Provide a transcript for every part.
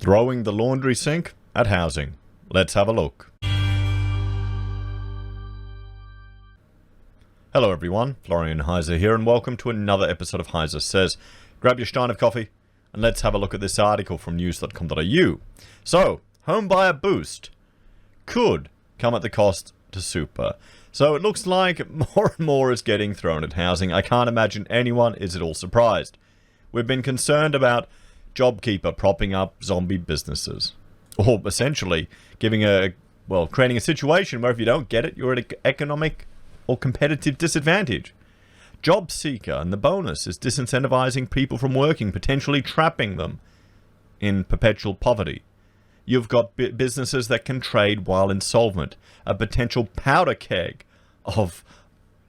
Throwing the laundry sink at housing. Let's have a look. Hello everyone, Florian.Heise here, and welcome to another episode of HeiseSays. Grab your stein of coffee and let's have a look at this article from news.com.au. So, home buyer boost could come at the cost to super. So it looks like more and more is getting thrown at housing. I can't imagine anyone is at all surprised. We've been concerned about JobKeeper propping up zombie businesses, or essentially creating a situation where if you don't get it, you're at an economic or competitive disadvantage. Job Seeker and the bonus is disincentivizing people from working, potentially trapping them in perpetual poverty. You've got businesses that can trade while insolvent, a potential powder keg of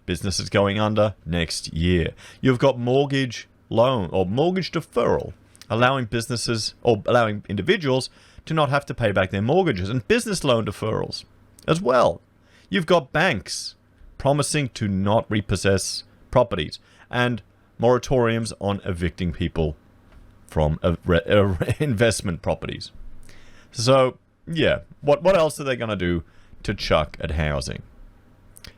businesses going under next year. You've got mortgage loan or mortgage deferral, allowing businesses or allowing individuals to not have to pay back their mortgages, and business loan deferrals as well. You've got banks promising to not repossess properties and moratoriums on evicting people from investment properties. So, yeah, what else are they going to do to chuck at housing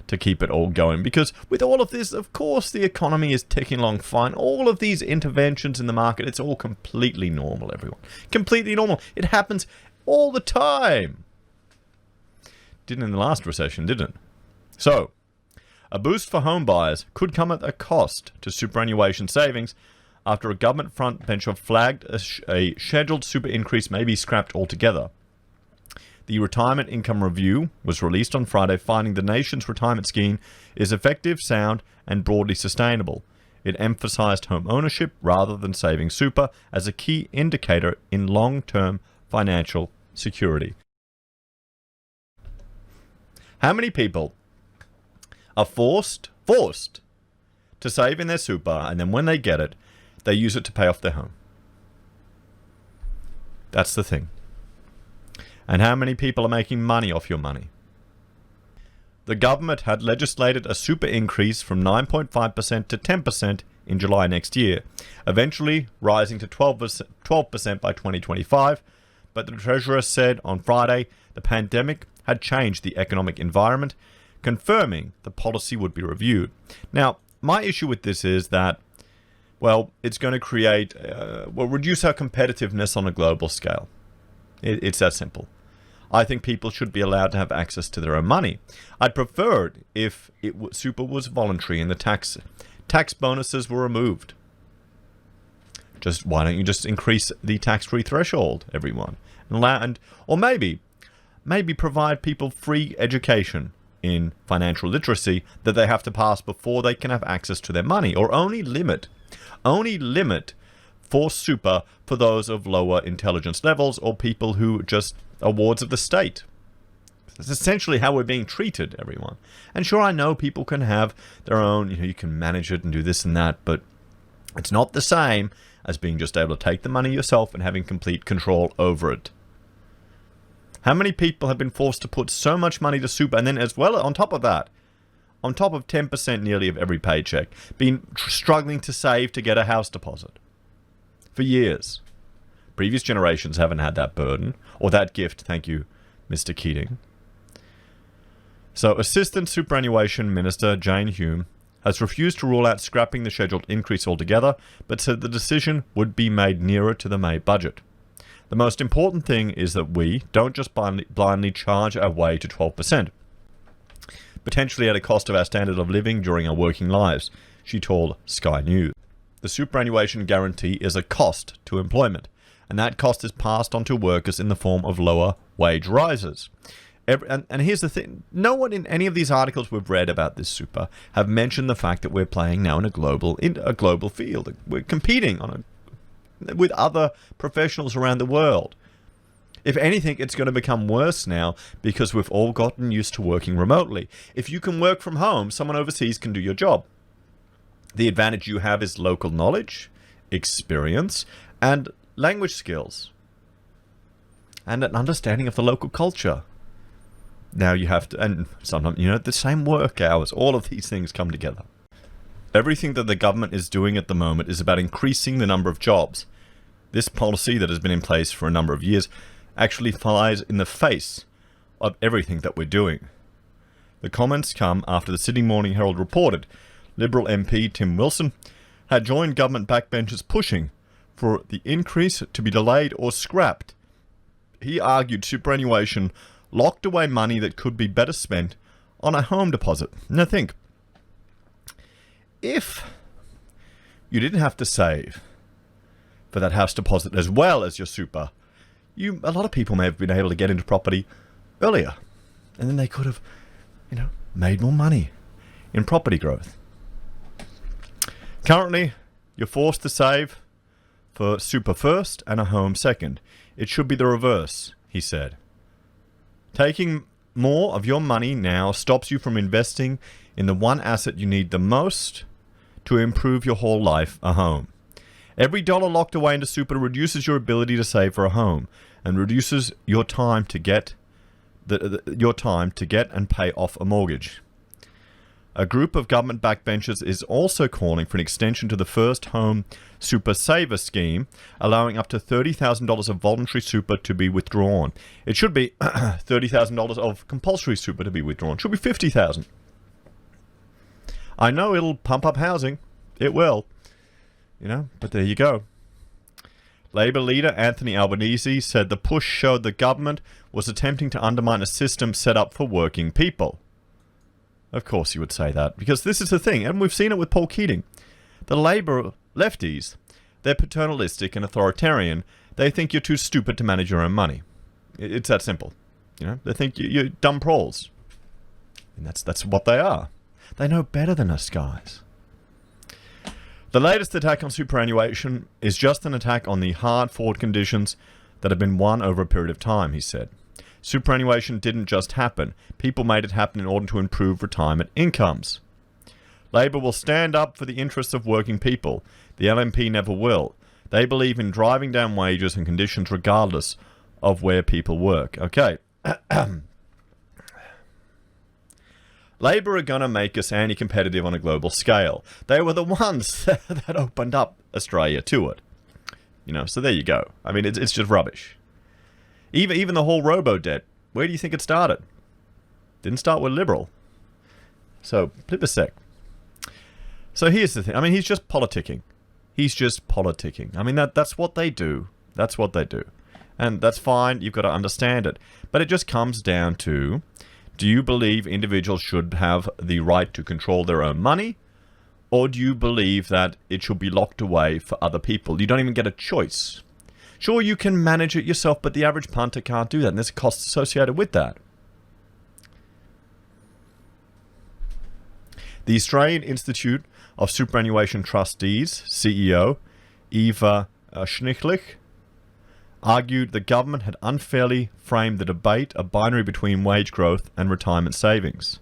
to keep it all going? Because with all of this, of course, the economy is ticking along fine. All of these interventions in the market, it's all completely normal, everyone. Completely normal. It happens all the time. Didn't in the last recession, didn't it? So, a boost for home buyers could come at a cost to superannuation savings after a government frontbencher flagged a scheduled super increase may be scrapped altogether. The Retirement Income Review was released on Friday, finding the nation's retirement scheme is effective, sound, and broadly sustainable. It emphasized home ownership rather than saving super as a key indicator in long-term financial security. How many people are forced to save in their super, and then when they get it, they use it to pay off their home? That's the thing. And how many people are making money off your money? The government had legislated a super increase from 9.5% to 10% in July next year, eventually rising to 12% by 2025. But the Treasurer said on Friday the pandemic had changed the economic environment, confirming the policy would be reviewed. Now, my issue with this is that, well, it's going to create, reduce our competitiveness on a global scale. It's that simple. I think people should be allowed to have access to their own money. I'd prefer it if super was voluntary and the tax bonuses were removed. Why don't you just increase the tax-free threshold, everyone, or maybe provide people free education in financial literacy that they have to pass before they can have access to their money, or only limit for super for those of lower intelligence levels or people who just are wards of the state. That's essentially how we're being treated, everyone. And sure, I know people can have their own, you can manage it and do this and that, but it's not the same as being just able to take the money yourself and having complete control over it. How many people have been forced to put so much money to super, and then as well on top of that, on top of 10% nearly of every paycheck, been struggling to save to get a house deposit for years? Previous generations haven't had that burden, or that gift, thank you, Mr. Keating. So, Assistant Superannuation Minister Jane Hume has refused to rule out scrapping the scheduled increase altogether, but said the decision would be made nearer to the May budget. The most important thing is that we don't just blindly charge our way to 12%, potentially at a cost of our standard of living during our working lives, she told Sky News. The superannuation guarantee is a cost to employment, and that cost is passed on to workers in the form of lower wage rises. And here's the thing, no one in any of these articles we've read about this super have mentioned the fact that we're playing now in a global field. We're competing with other professionals around the world. If anything, it's going to become worse now because we've all gotten used to working remotely. If you can work from home, someone overseas can do your job. The advantage you have is local knowledge, experience, and language skills, and an understanding of the local culture. Now you have to, and sometimes, the same work hours, all of these things come together. Everything that the government is doing at the moment is about increasing the number of jobs. This policy that has been in place for a number of years actually flies in the face of everything that we're doing. The comments come after the Sydney Morning Herald reported Liberal MP Tim Wilson had joined government backbenchers pushing for the increase to be delayed or scrapped. He argued superannuation locked away money that could be better spent on a home deposit. Now think, if you didn't have to save for that house deposit as well as your super, a lot of people may have been able to get into property earlier, and then they could have, made more money in property growth. Currently, you're forced to save for super first and a home second. It should be the reverse, he said. Taking more of your money now stops you from investing in the one asset you need the most to improve your whole life, a home. Every dollar locked away into super reduces your ability to save for a home and reduces your time to get and pay off a mortgage. A group of government backbenchers is also calling for an extension to the First Home Super Saver scheme, allowing up to $30,000 of voluntary super to be withdrawn. It should be $30,000 of compulsory super to be withdrawn. It should be $50,000. I know it'll pump up housing. It will. But there you go. Labor leader Anthony Albanese said the push showed the government was attempting to undermine a system set up for working people. Of course you would say that, because this is the thing, and we've seen it with Paul Keating. The Labour lefties, they're paternalistic and authoritarian. They think you're too stupid to manage your own money. It's that simple. They think you're dumb prawls. And that's what they are. They know better than us, guys. The latest attack on superannuation is just an attack on the hard-fought conditions that have been won over a period of time, he said. Superannuation didn't just happen. People made it happen in order to improve retirement incomes. Labor will stand up for the interests of working people. The LNP never will. They believe in driving down wages and conditions regardless of where people work. Okay. Labour are going to make us anti-competitive on a global scale. They were the ones that opened up Australia to it. So there you go. I mean, it's just rubbish. Even the whole robo-debt, where do you think it started? Didn't start with Liberal. So, flip a sec. So here's the thing. I mean, he's just politicking. I mean, that's what they do. That's what they do. And that's fine. You've got to understand it. But it just comes down to, do you believe individuals should have the right to control their own money? Or do you believe that it should be locked away for other people? You don't even get a choice. Sure, you can manage it yourself, but the average punter can't do that, and there's costs associated with that. The Australian Institute of Superannuation Trustees, CEO, Eva Schnicklich, argued the government had unfairly framed the debate a binary between wage growth and retirement savings.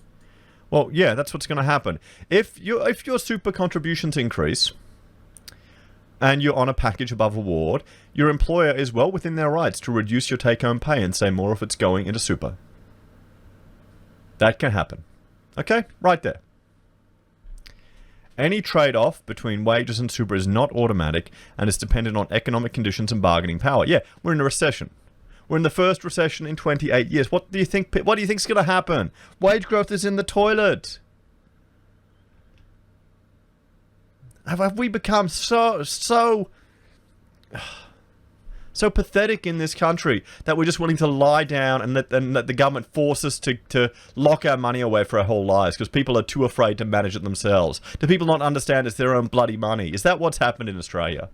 Well, yeah, that's what's going to happen. If your super contributions increase and you're on a package above award, your employer is well within their rights to reduce your take-home pay and say more if it's going into super. That can happen. Okay? Right there. Any trade-off between wages and super is not automatic and is dependent on economic conditions and bargaining power. Yeah, we're in a recession. We're in the first recession in 28 years. What do you think is going to happen? Wage growth is in the toilet. Have we become so pathetic in this country that we're just willing to lie down and let the government force us to lock our money away for our whole lives because people are too afraid to manage it themselves? Do people not understand it's their own bloody money? Is that what's happened in Australia?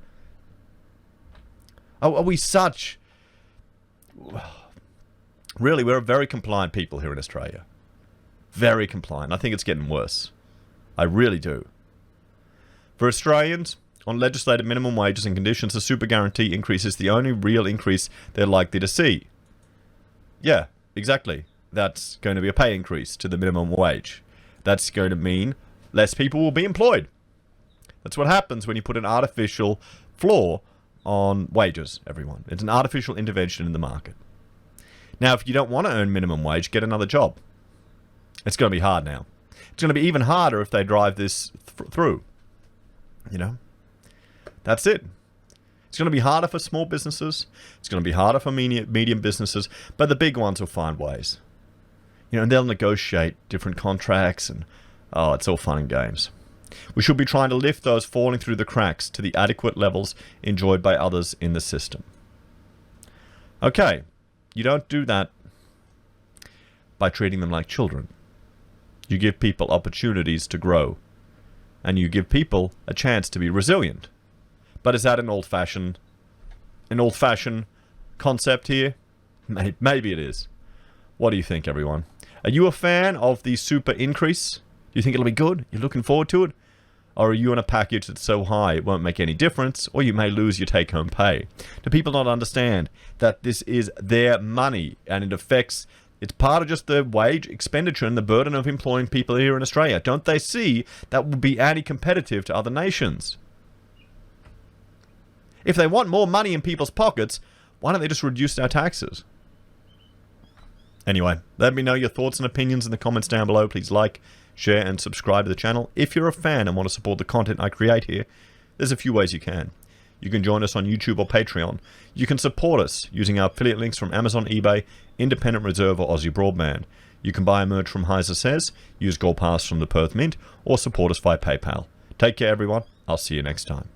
Are we such... Really, we're a very compliant people here in Australia. Very compliant. I think it's getting worse. I really do. For Australians, on legislated minimum wages and conditions, the super guarantee increase is the only real increase they're likely to see. Yeah, exactly. That's going to be a pay increase to the minimum wage. That's going to mean less people will be employed. That's what happens when you put an artificial floor on wages, everyone. It's an artificial intervention in the market. Now, if you don't want to earn minimum wage, get another job. It's going to be hard now. It's going to be even harder if they drive this through. That's it. It's going to be harder for small businesses. It's going to be harder for medium businesses. But the big ones will find ways. And they'll negotiate different contracts. And, it's all fun and games. We should be trying to lift those falling through the cracks to the adequate levels enjoyed by others in the system. Okay, you don't do that by treating them like children. You give people opportunities to grow, and you give people a chance to be resilient. But is that an old-fashioned concept here? Maybe it is. What do you think, everyone? Are you a fan of the super increase? Do you think it'll be good? You're looking forward to it? Or are you on a package that's so high it won't make any difference, or you may lose your take-home pay? Do people not understand that this is their money, and it affects... It's part of just the wage expenditure and the burden of employing people here in Australia. Don't they see that would be anti-competitive to other nations? If they want more money in people's pockets, why don't they just reduce our taxes? Anyway, let me know your thoughts and opinions in the comments down below. Please like, share, and subscribe to the channel. If you're a fan and want to support the content I create here, there's a few ways you can. You can join us on YouTube or Patreon. You can support us using our affiliate links from Amazon, eBay, Independent Reserve, or AussieBroadband. You can buy a merch from HeiseSays, use Gold Pass from the Perth Mint, or support us via PayPal. Take care, everyone. I'll see you next time.